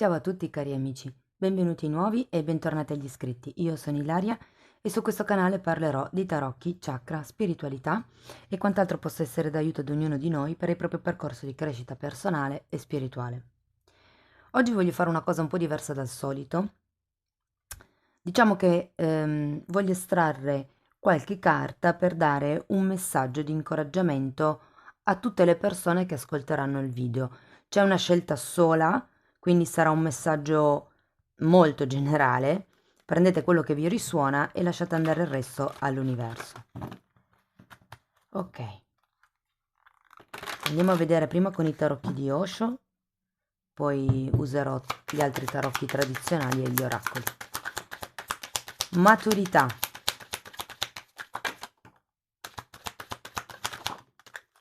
Ciao a tutti cari amici, benvenuti nuovi e bentornati agli iscritti. Io sono Ilaria e su questo canale parlerò di tarocchi, chakra, spiritualità e quant'altro possa essere d'aiuto ad ognuno di noi per il proprio percorso di crescita personale e spirituale. Oggi voglio fare una cosa un po' diversa dal solito. Diciamo che voglio estrarre qualche carta per dare un messaggio di incoraggiamento a tutte le persone che ascolteranno il video. C'è una scelta sola, quindi sarà un messaggio molto generale. Prendete quello che vi risuona e lasciate andare il resto all'universo. Ok, andiamo a vedere prima con i tarocchi di Osho, poi userò gli altri tarocchi tradizionali e gli oracoli. Maturità.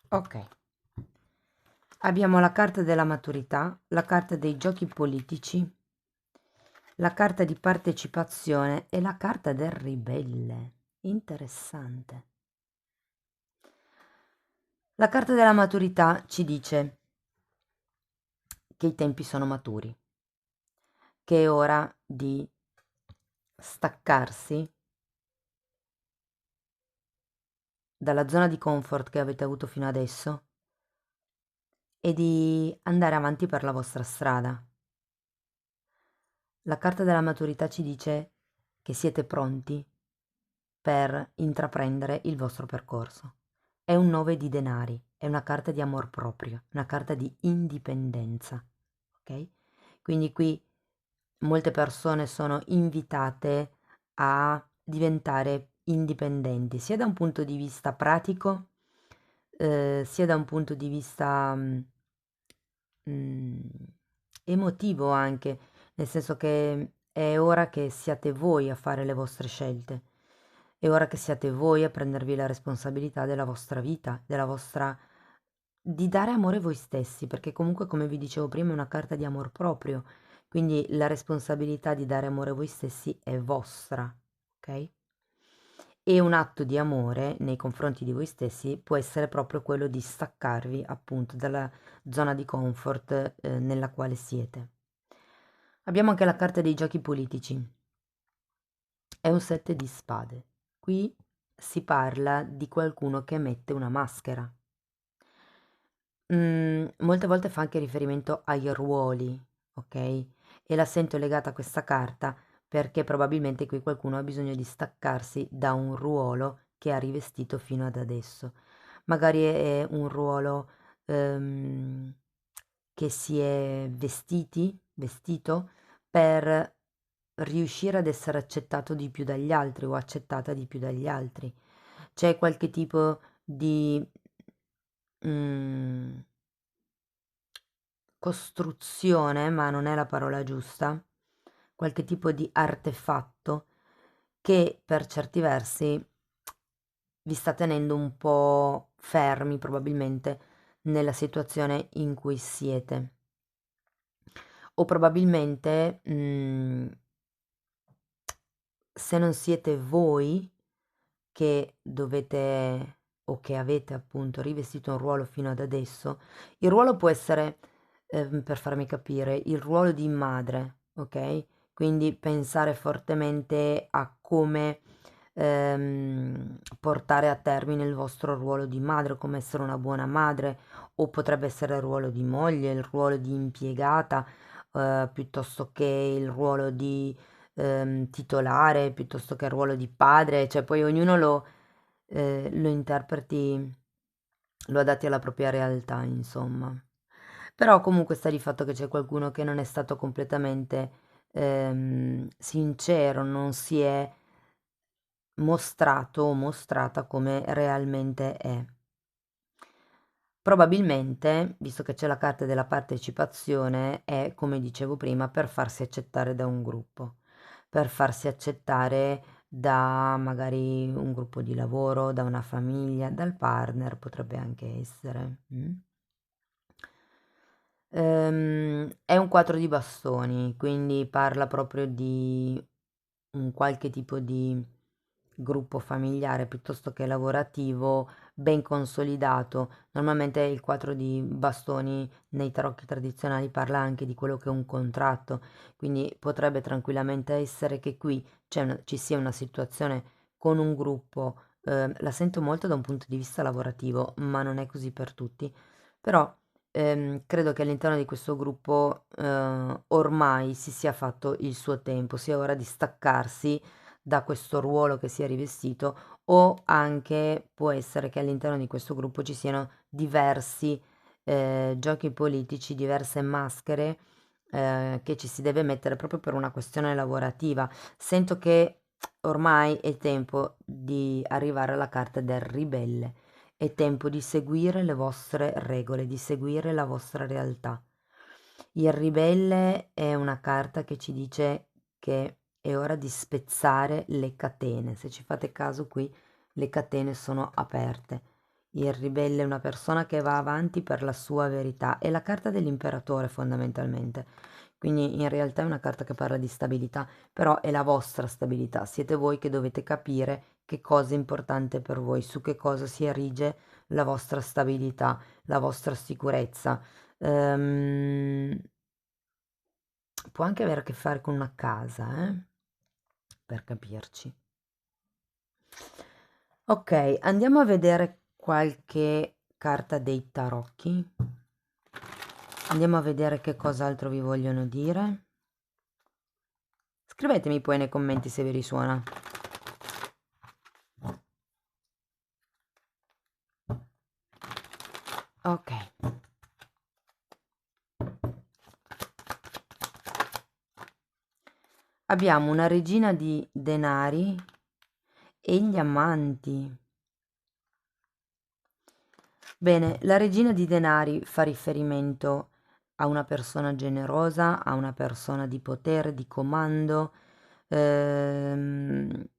Ok, abbiamo la carta della maturità, la carta dei giochi politici, la carta di partecipazione e la carta del ribelle. Interessante. La carta della maturità ci dice che i tempi sono maturi, che è ora di staccarsi dalla zona di comfort che avete avuto fino adesso e di andare avanti per la vostra strada. La carta della maturità ci dice che siete pronti per intraprendere il vostro percorso. È un 9 di denari, è una carta di amor proprio, una carta di indipendenza, ok? Quindi qui molte persone sono invitate a diventare indipendenti, sia da un punto di vista pratico, sia da un punto di vista mm, emotivo anche, nel senso che è ora che siate voi a fare le vostre scelte, è ora che siate voi a prendervi la responsabilità della vostra vita, di dare amore a voi stessi, perché comunque come vi dicevo prima è una carta di amor proprio, quindi la responsabilità di dare amore a voi stessi è vostra, ok? E un atto di amore nei confronti di voi stessi può essere proprio quello di staccarvi appunto dalla zona di comfort nella quale siete. Abbiamo anche la carta dei giochi politici. È un 7 di spade. Qui si parla di qualcuno che mette una maschera. Molte volte fa anche riferimento ai ruoli, ok? E la sento legata a questa carta perché probabilmente qui qualcuno ha bisogno di staccarsi da un ruolo che ha rivestito fino ad adesso. Magari è un ruolo che si è vestito per riuscire ad essere accettato di più dagli altri o accettata di più dagli altri. C'è qualche tipo di mm, costruzione, ma non è la parola giusta, qualche tipo di artefatto che per certi versi vi sta tenendo un po' fermi probabilmente nella situazione in cui siete. O probabilmente se non siete voi che dovete o che avete appunto rivestito un ruolo fino ad adesso, il ruolo può essere, per farmi capire, il ruolo di madre, ok? Quindi pensare fortemente a come portare a termine il vostro ruolo di madre, come essere una buona madre, o potrebbe essere il ruolo di moglie, il ruolo di impiegata, piuttosto che il ruolo di titolare piuttosto che il ruolo di padre, cioè poi ognuno lo interpreti, lo adatti alla propria realtà, insomma. Però comunque sta di fatto che c'è qualcuno che non è stato completamente sincero, non si è mostrato o mostrata come realmente è. Probabilmente, visto che c'è la carta della partecipazione, è, come dicevo prima, per farsi accettare da un gruppo, per farsi accettare da magari un gruppo di lavoro, da una famiglia, dal partner, potrebbe anche essere. È un 4 di bastoni, quindi parla proprio di un qualche tipo di gruppo familiare piuttosto che lavorativo, ben consolidato. Normalmente il 4 di bastoni nei tarocchi tradizionali parla anche di quello che è un contratto, quindi potrebbe tranquillamente essere che qui ci sia una situazione con un gruppo, la sento molto da un punto di vista lavorativo, ma non è così per tutti. Però credo che all'interno di questo gruppo ormai si sia fatto il suo tempo, sia ora di staccarsi da questo ruolo che si è rivestito, o anche può essere che all'interno di questo gruppo ci siano diversi giochi politici, diverse maschere che ci si deve mettere proprio per una questione lavorativa. Sento che ormai è tempo di arrivare alla carta del ribelle, è tempo di seguire le vostre regole, di seguire la vostra realtà. Il ribelle è una carta che ci dice che è ora di spezzare le catene. Se ci fate caso qui, le catene sono aperte. Il ribelle è una persona che va avanti per la sua verità. È la carta dell'imperatore fondamentalmente. Quindi in realtà è una carta che parla di stabilità, però è la vostra stabilità. Siete voi che dovete capire che cosa è importante per voi, su che cosa si erige la vostra stabilità, la vostra sicurezza. Ehm, Può anche avere a che fare con una casa, per capirci. Ok, andiamo a vedere qualche carta dei tarocchi. Andiamo a vedere che cos'altro vi vogliono dire. Scrivetemi poi nei commenti se vi risuona. Ok. Abbiamo una regina di denari e gli amanti. Bene, la regina di denari fa riferimento a una persona generosa, a una persona di potere, di comando, ehm,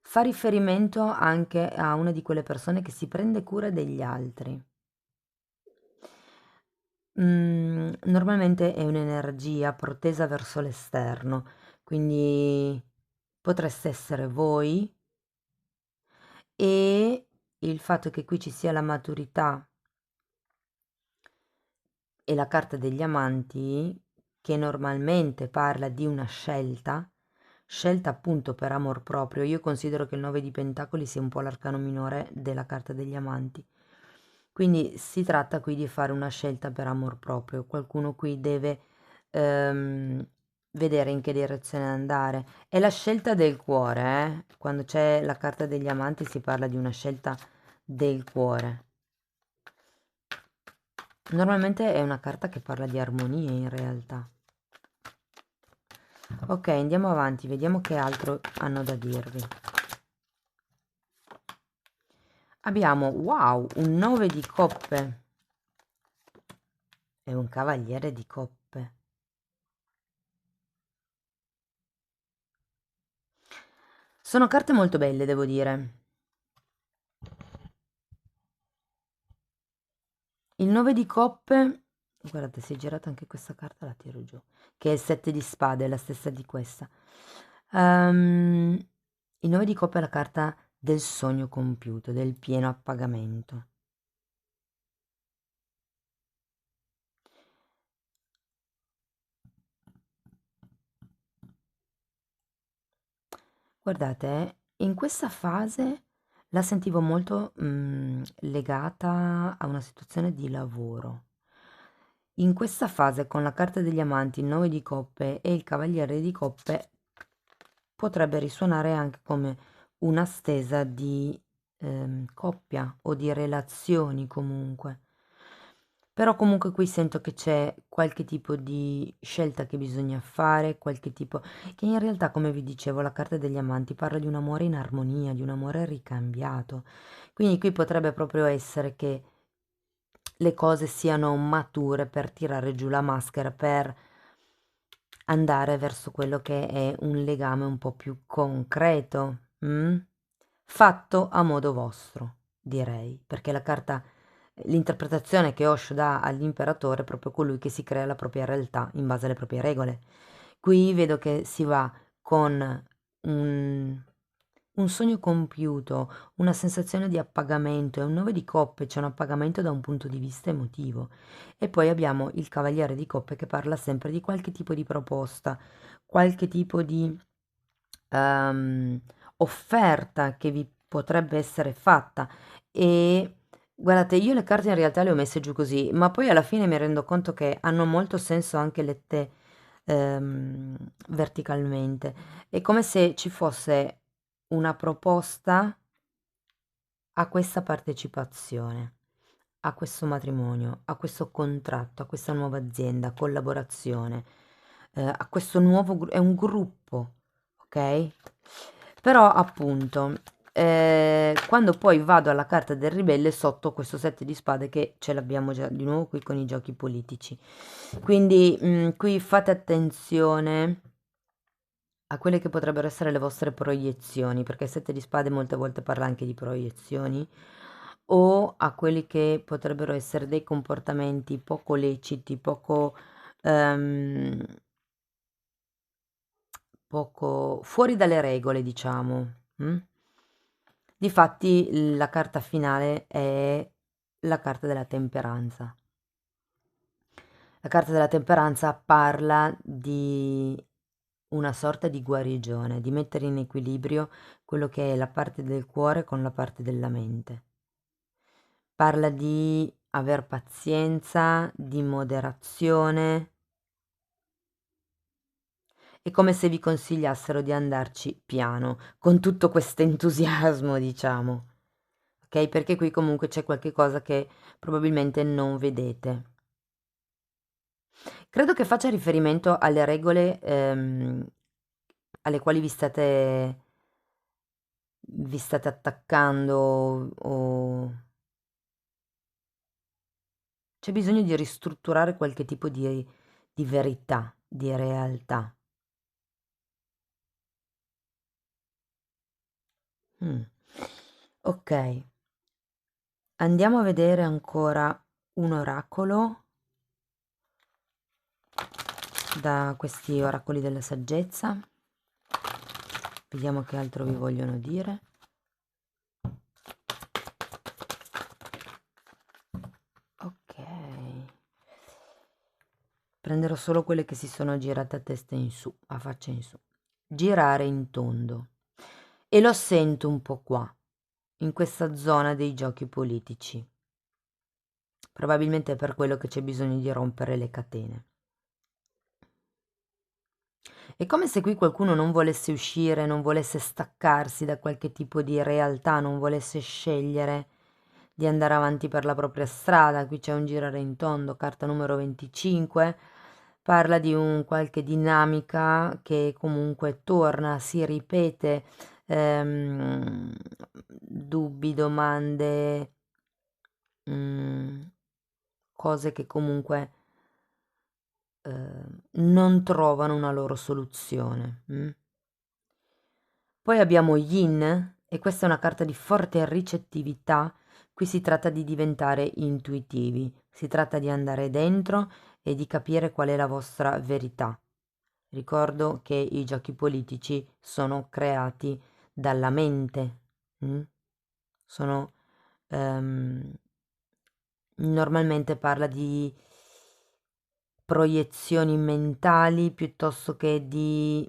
fa riferimento anche a una di quelle persone che si prende cura degli altri. Normalmente è un'energia protesa verso l'esterno, quindi potreste essere voi e il fatto che qui ci sia la maturità e la carta degli amanti, che normalmente parla di una scelta, scelta appunto per amor proprio. Io considero che il 9 di Pentacoli sia un po' l'arcano minore della carta degli amanti. Quindi si tratta qui di fare una scelta per amor proprio. Qualcuno qui deve ehm, vedere in che direzione andare. È la scelta del cuore, eh? Quando c'è la carta degli amanti si parla di una scelta del cuore. Normalmente è una carta che parla di armonia in realtà. Ok, andiamo avanti, vediamo che altro hanno da dirvi. Abbiamo, wow, un 9 di coppe e un cavaliere di coppe. Sono carte molto belle, devo dire. Il 9 di coppe, guardate, si è girata anche questa carta, la tiro giù, che è il 7 di spade, è la stessa di questa. Il 9 di coppe è la carta del sogno compiuto, del pieno appagamento. Guardate, in questa fase la sentivo molto legata a una situazione di lavoro. In questa fase, con la carta degli amanti, il 9 di coppe e il cavaliere di coppe, potrebbe risuonare anche come una stesa di coppia o di relazioni comunque. Però comunque qui sento che c'è qualche tipo di scelta che bisogna fare, qualche tipo che in realtà, come vi dicevo, la carta degli amanti parla di un amore in armonia, di un amore ricambiato. Quindi qui potrebbe proprio essere che le cose siano mature per tirare giù la maschera, per andare verso quello che è un legame un po' più concreto, fatto a modo vostro, direi, perché la carta, l'interpretazione che Osho dà all'imperatore è proprio colui che si crea la propria realtà in base alle proprie regole. Qui vedo che si va con un un sogno compiuto, una sensazione di appagamento, è un 9 di coppe, c'è un appagamento da un punto di vista emotivo. E poi abbiamo il cavaliere di coppe che parla sempre di qualche tipo di proposta, qualche tipo di ehm, offerta che vi potrebbe essere fatta. E guardate, io le carte in realtà le ho messe giù così, ma poi alla fine mi rendo conto che hanno molto senso anche lette verticalmente. È come se ci fosse una proposta a questa partecipazione, a questo matrimonio, a questo contratto, a questa nuova azienda, collaborazione, a questo nuovo è un gruppo, ok? Però appunto, quando poi vado alla carta del ribelle sotto questo 7 di spade che ce l'abbiamo già di nuovo qui con i giochi politici. Quindi qui fate attenzione a quelle che potrebbero essere le vostre proiezioni, perché il 7 di spade molte volte parla anche di proiezioni, o a quelli che potrebbero essere dei comportamenti poco leciti, ehm, poco fuori dalle regole, diciamo. Mm? Difatti, la carta finale è la carta della temperanza. La carta della temperanza parla di una sorta di guarigione, di mettere in equilibrio quello che è la parte del cuore con la parte della mente. Parla di aver pazienza, di moderazione. È come se vi consigliassero di andarci piano, con tutto questo entusiasmo, diciamo. Ok? Perché qui comunque c'è qualche cosa che probabilmente non vedete. Credo che faccia riferimento alle regole alle quali vi state attaccando o c'è bisogno di ristrutturare qualche tipo di verità, di realtà. Mm. Ok, andiamo a vedere ancora un oracolo da questi oracoli della saggezza. Vediamo che altro vi vogliono dire. Ok. Prenderò solo quelle che si sono girate a testa in su, a faccia in su. Girare in tondo. E lo sento un po' qua, in questa zona dei giochi politici. Probabilmente è per quello che c'è bisogno di rompere le catene. È come se qui qualcuno non volesse uscire, non volesse staccarsi da qualche tipo di realtà, non volesse scegliere di andare avanti per la propria strada. Qui c'è un girare in tondo, carta numero 25, parla di un qualche dinamica che comunque torna, si ripete, dubbi, domande, mm, cose che comunque non trovano una loro soluzione. Mm? Poi abbiamo Yin, e questa è una carta di forte ricettività. Qui si tratta di diventare intuitivi, si tratta di andare dentro e di capire qual è la vostra verità. Ricordo che i giochi politici sono creati dalla mente, mm? Sono ehm, normalmente parla di proiezioni mentali piuttosto che di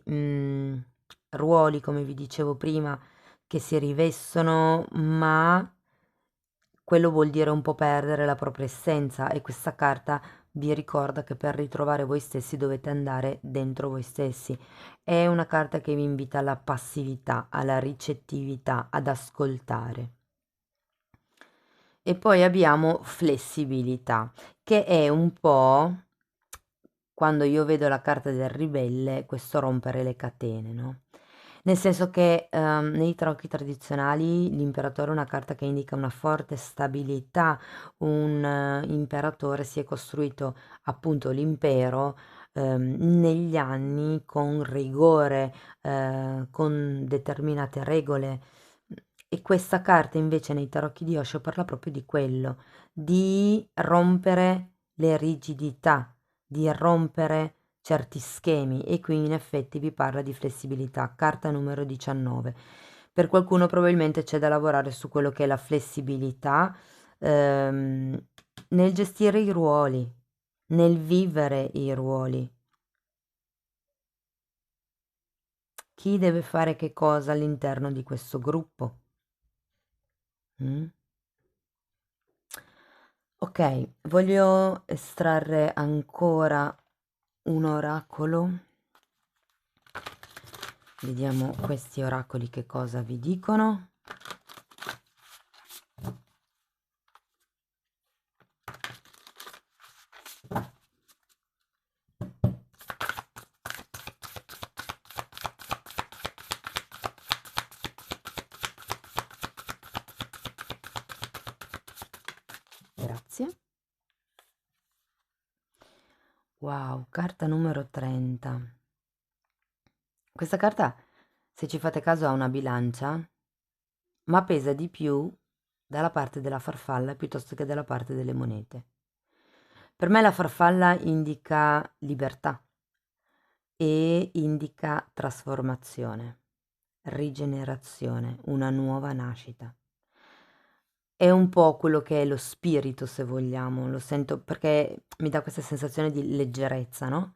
ruoli, come vi dicevo prima, che si rivestono, ma quello vuol dire un po' perdere la propria essenza e questa carta vi ricorda che per ritrovare voi stessi dovete andare dentro voi stessi. È una carta che vi invita alla passività, alla ricettività, ad ascoltare. E poi abbiamo flessibilità, che è un po' quando io vedo la carta del ribelle, questo rompere le catene, no? Nel senso che nei tarocchi tradizionali l'imperatore è una carta che indica una forte stabilità, un imperatore si è costruito appunto l'impero negli anni con rigore, con determinate regole. E questa carta invece nei tarocchi di Osho parla proprio di quello, di rompere le rigidità, di rompere certi schemi e qui in effetti vi parla di flessibilità, carta numero 19. Per qualcuno probabilmente c'è da lavorare su quello che è la flessibilità, nel gestire i ruoli, nel vivere i ruoli. Chi deve fare che cosa all'interno di questo gruppo? Mm? Ok, voglio estrarre ancora un oracolo. Vediamo questi oracoli che cosa vi dicono. Grazie. Wow, carta numero 30. Questa carta, se ci fate caso, ha una bilancia, ma pesa di più dalla parte della farfalla piuttosto che dalla parte delle monete. Per me la farfalla indica libertà e indica trasformazione, rigenerazione, una nuova nascita. È un po' quello che è lo spirito, se vogliamo, lo sento perché mi dà questa sensazione di leggerezza, no?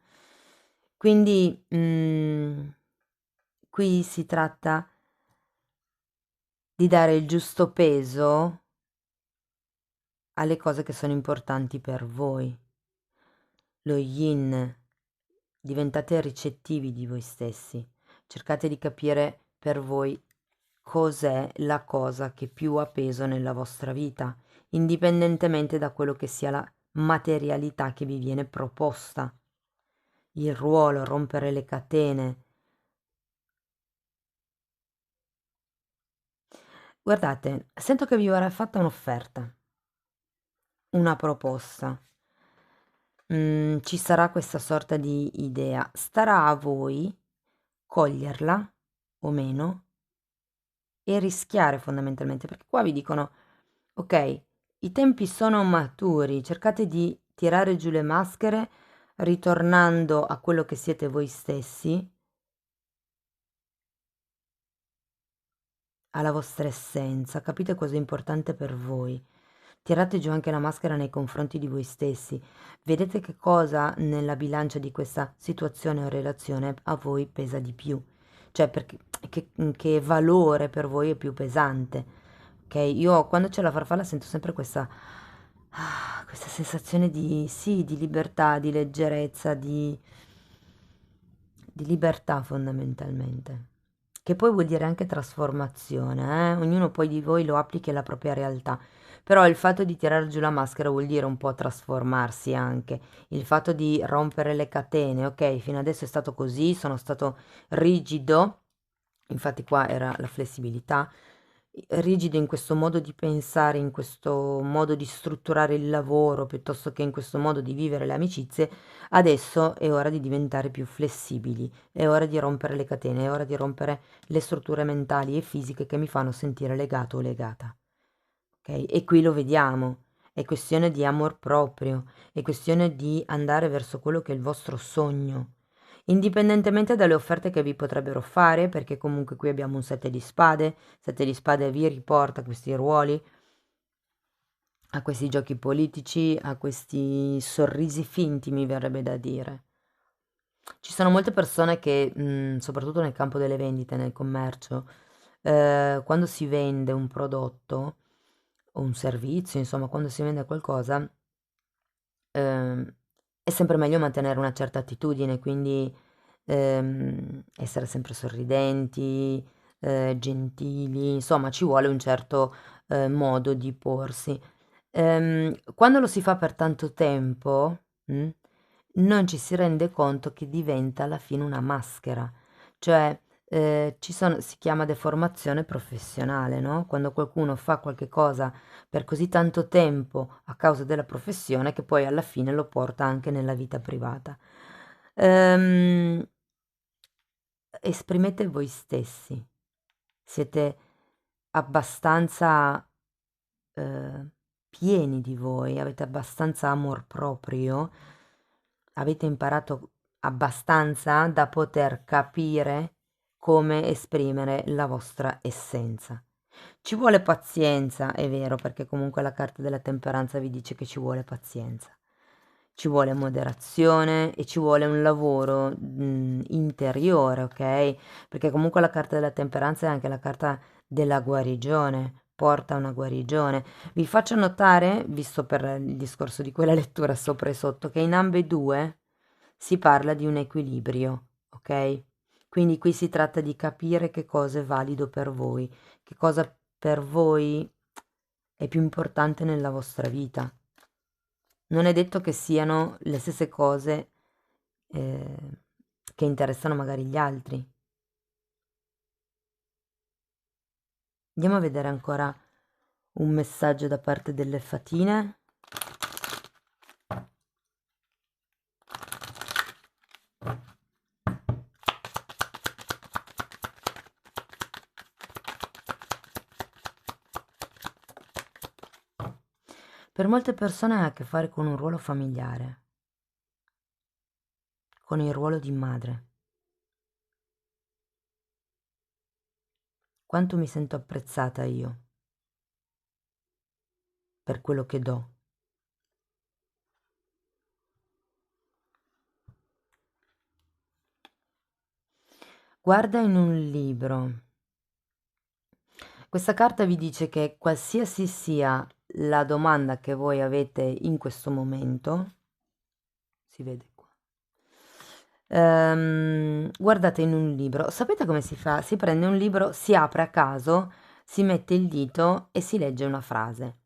Quindi qui si tratta di dare il giusto peso alle cose che sono importanti per voi. Lo yin, diventate ricettivi di voi stessi, cercate di capire per voi cos'è la cosa che più ha peso nella vostra vita, indipendentemente da quello che sia la materialità che vi viene proposta. Il ruolo, rompere le catene. Guardate, sento che vi verrà fatta un'offerta, una proposta. Ci sarà questa sorta di idea. Starà a voi coglierla o meno e rischiare fondamentalmente, perché qua vi dicono, ok, i tempi sono maturi, cercate di tirare giù le maschere ritornando a quello che siete voi stessi, alla vostra essenza, capite cosa è importante per voi. Tirate giù anche la maschera nei confronti di voi stessi. Vedete che cosa nella bilancia di questa situazione o relazione a voi pesa di più. Cioè, perché, che valore per voi è più pesante. Ok? Io quando c'è la farfalla sento sempre questa sensazione di, sì, di libertà, di leggerezza, di libertà fondamentalmente. Che poi vuol dire anche trasformazione, eh? Ognuno poi di voi lo applichi alla propria realtà. Però il fatto di tirare giù la maschera vuol dire un po' trasformarsi anche. Il fatto di rompere le catene, ok, fino adesso è stato così, sono stato rigido, infatti qua era la flessibilità, rigido in questo modo di pensare, in questo modo di strutturare il lavoro, piuttosto che in questo modo di vivere le amicizie, adesso è ora di diventare più flessibili, è ora di rompere le catene, è ora di rompere le strutture mentali e fisiche che mi fanno sentire legato o legata. Ok? E qui lo vediamo, è questione di amor proprio, è questione di andare verso quello che è il vostro sogno, indipendentemente dalle offerte che vi potrebbero fare, perché comunque qui abbiamo un sette di spade vi riporta a questi ruoli, a questi giochi politici, a questi sorrisi finti, mi verrebbe da dire. Ci sono molte persone che, soprattutto nel campo delle vendite, nel commercio, quando si vende un prodotto o un servizio, insomma, quando si vende qualcosa, è sempre meglio mantenere una certa attitudine, quindi essere sempre sorridenti, gentili, insomma, ci vuole un certo modo di porsi. Quando lo si fa per tanto tempo, non ci si rende conto che diventa alla fine una maschera, cioè si chiama deformazione professionale, no? Quando qualcuno fa qualche cosa per così tanto tempo a causa della professione che poi alla fine lo porta anche nella vita privata. Ehm, Esprimete voi stessi, siete abbastanza eh, pieni di voi, avete abbastanza amor proprio, avete imparato abbastanza da poter capire come esprimere la vostra essenza. Ci vuole pazienza, è vero, perché comunque la carta della temperanza vi dice che ci vuole pazienza. Ci vuole moderazione e ci vuole un lavoro interiore, ok? Perché comunque la carta della temperanza è anche la carta della guarigione, porta una guarigione. Vi faccio notare, visto per il discorso di quella lettura sopra e sotto, che in ambedue si parla di un equilibrio, ok? Quindi qui si tratta di capire che cosa è valido per voi, che cosa per voi è più importante nella vostra vita. Non è detto che siano le stesse cose che interessano magari gli altri. Andiamo a vedere ancora un messaggio da parte delle fatine. Per molte persone ha a che fare con un ruolo familiare, con il ruolo di madre. Quanto mi sento apprezzata io per quello che do. Guarda in un libro. Questa carta vi dice che qualsiasi sia la domanda che voi avete in questo momento, si vede qua. Guardate in un libro. Sapete come si fa? Si prende un libro, si apre a caso, si mette il dito e si legge una frase.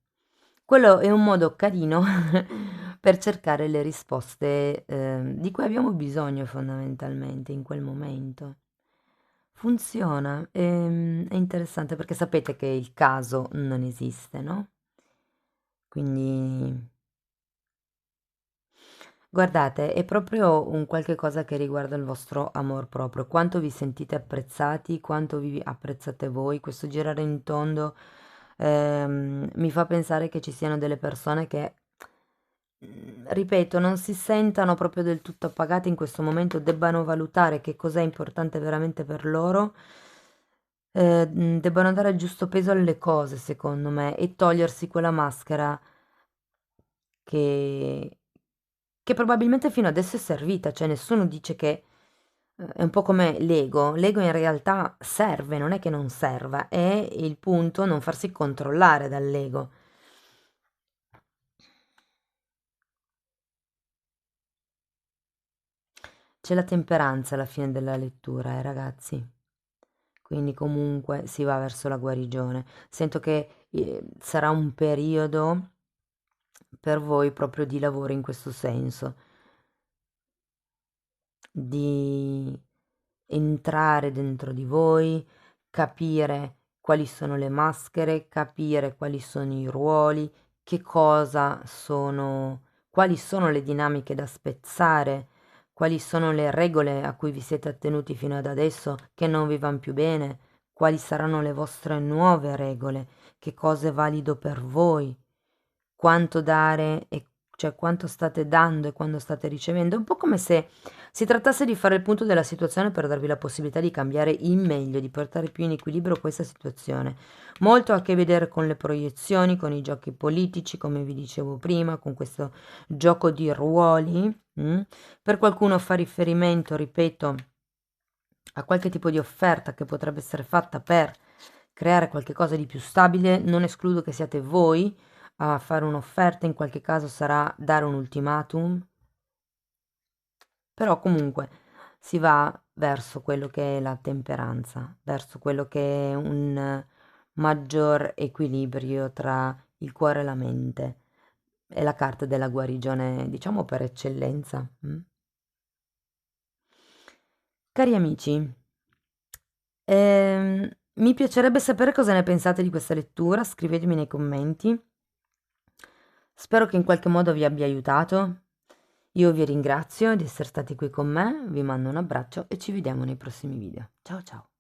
Quello è un modo carino per cercare le risposte di cui abbiamo bisogno fondamentalmente in quel momento. Funziona, è interessante perché sapete che il caso non esiste, no? Quindi guardate, è proprio un qualche cosa che riguarda il vostro amor proprio, quanto vi sentite apprezzati, quanto vi apprezzate voi. Questo girare in tondo mi fa pensare che ci siano delle persone che, ripeto, non si sentano proprio del tutto appagate in questo momento, debbano valutare che cos'è importante veramente per loro, debbano dare il giusto peso alle cose, secondo me, e togliersi quella maschera che, che probabilmente fino adesso è servita, cioè nessuno dice che è un po' come l'ego. L'ego in realtà serve, non è che non serva, è il punto non farsi controllare dall'ego. C'è la temperanza alla fine della lettura, ragazzi. Quindi comunque si va verso la guarigione. Sento che sarà un periodo per voi proprio di lavoro in questo senso, di entrare dentro di voi, capire quali sono le maschere, capire quali sono i ruoli, che cosa sono, quali sono le dinamiche da spezzare, quali sono le regole a cui vi siete attenuti fino ad adesso che non vi vanno più bene, quali saranno le vostre nuove regole, che cosa è valido per voi, quanto dare e cioè quanto state dando e quando state ricevendo. È un po' come se si trattasse di fare il punto della situazione per darvi la possibilità di cambiare in meglio, di portare più in equilibrio questa situazione. Molto ha a che vedere con le proiezioni, con i giochi politici, come vi dicevo prima, con questo gioco di ruoli. Per qualcuno fa riferimento, ripeto, a qualche tipo di offerta che potrebbe essere fatta per creare qualcosa di più stabile. Non escludo che siate voi a fare un'offerta, in qualche caso sarà dare un ultimatum, però comunque si va verso quello che è la temperanza, verso quello che è un maggior equilibrio tra il cuore e la mente. È la carta della guarigione, diciamo per eccellenza. Cari amici, mi piacerebbe sapere cosa ne pensate di questa lettura, scrivetemi nei commenti. Spero che in qualche modo vi abbia aiutato. Io vi ringrazio di essere stati qui con me, vi mando un abbraccio e ci vediamo nei prossimi video. Ciao ciao!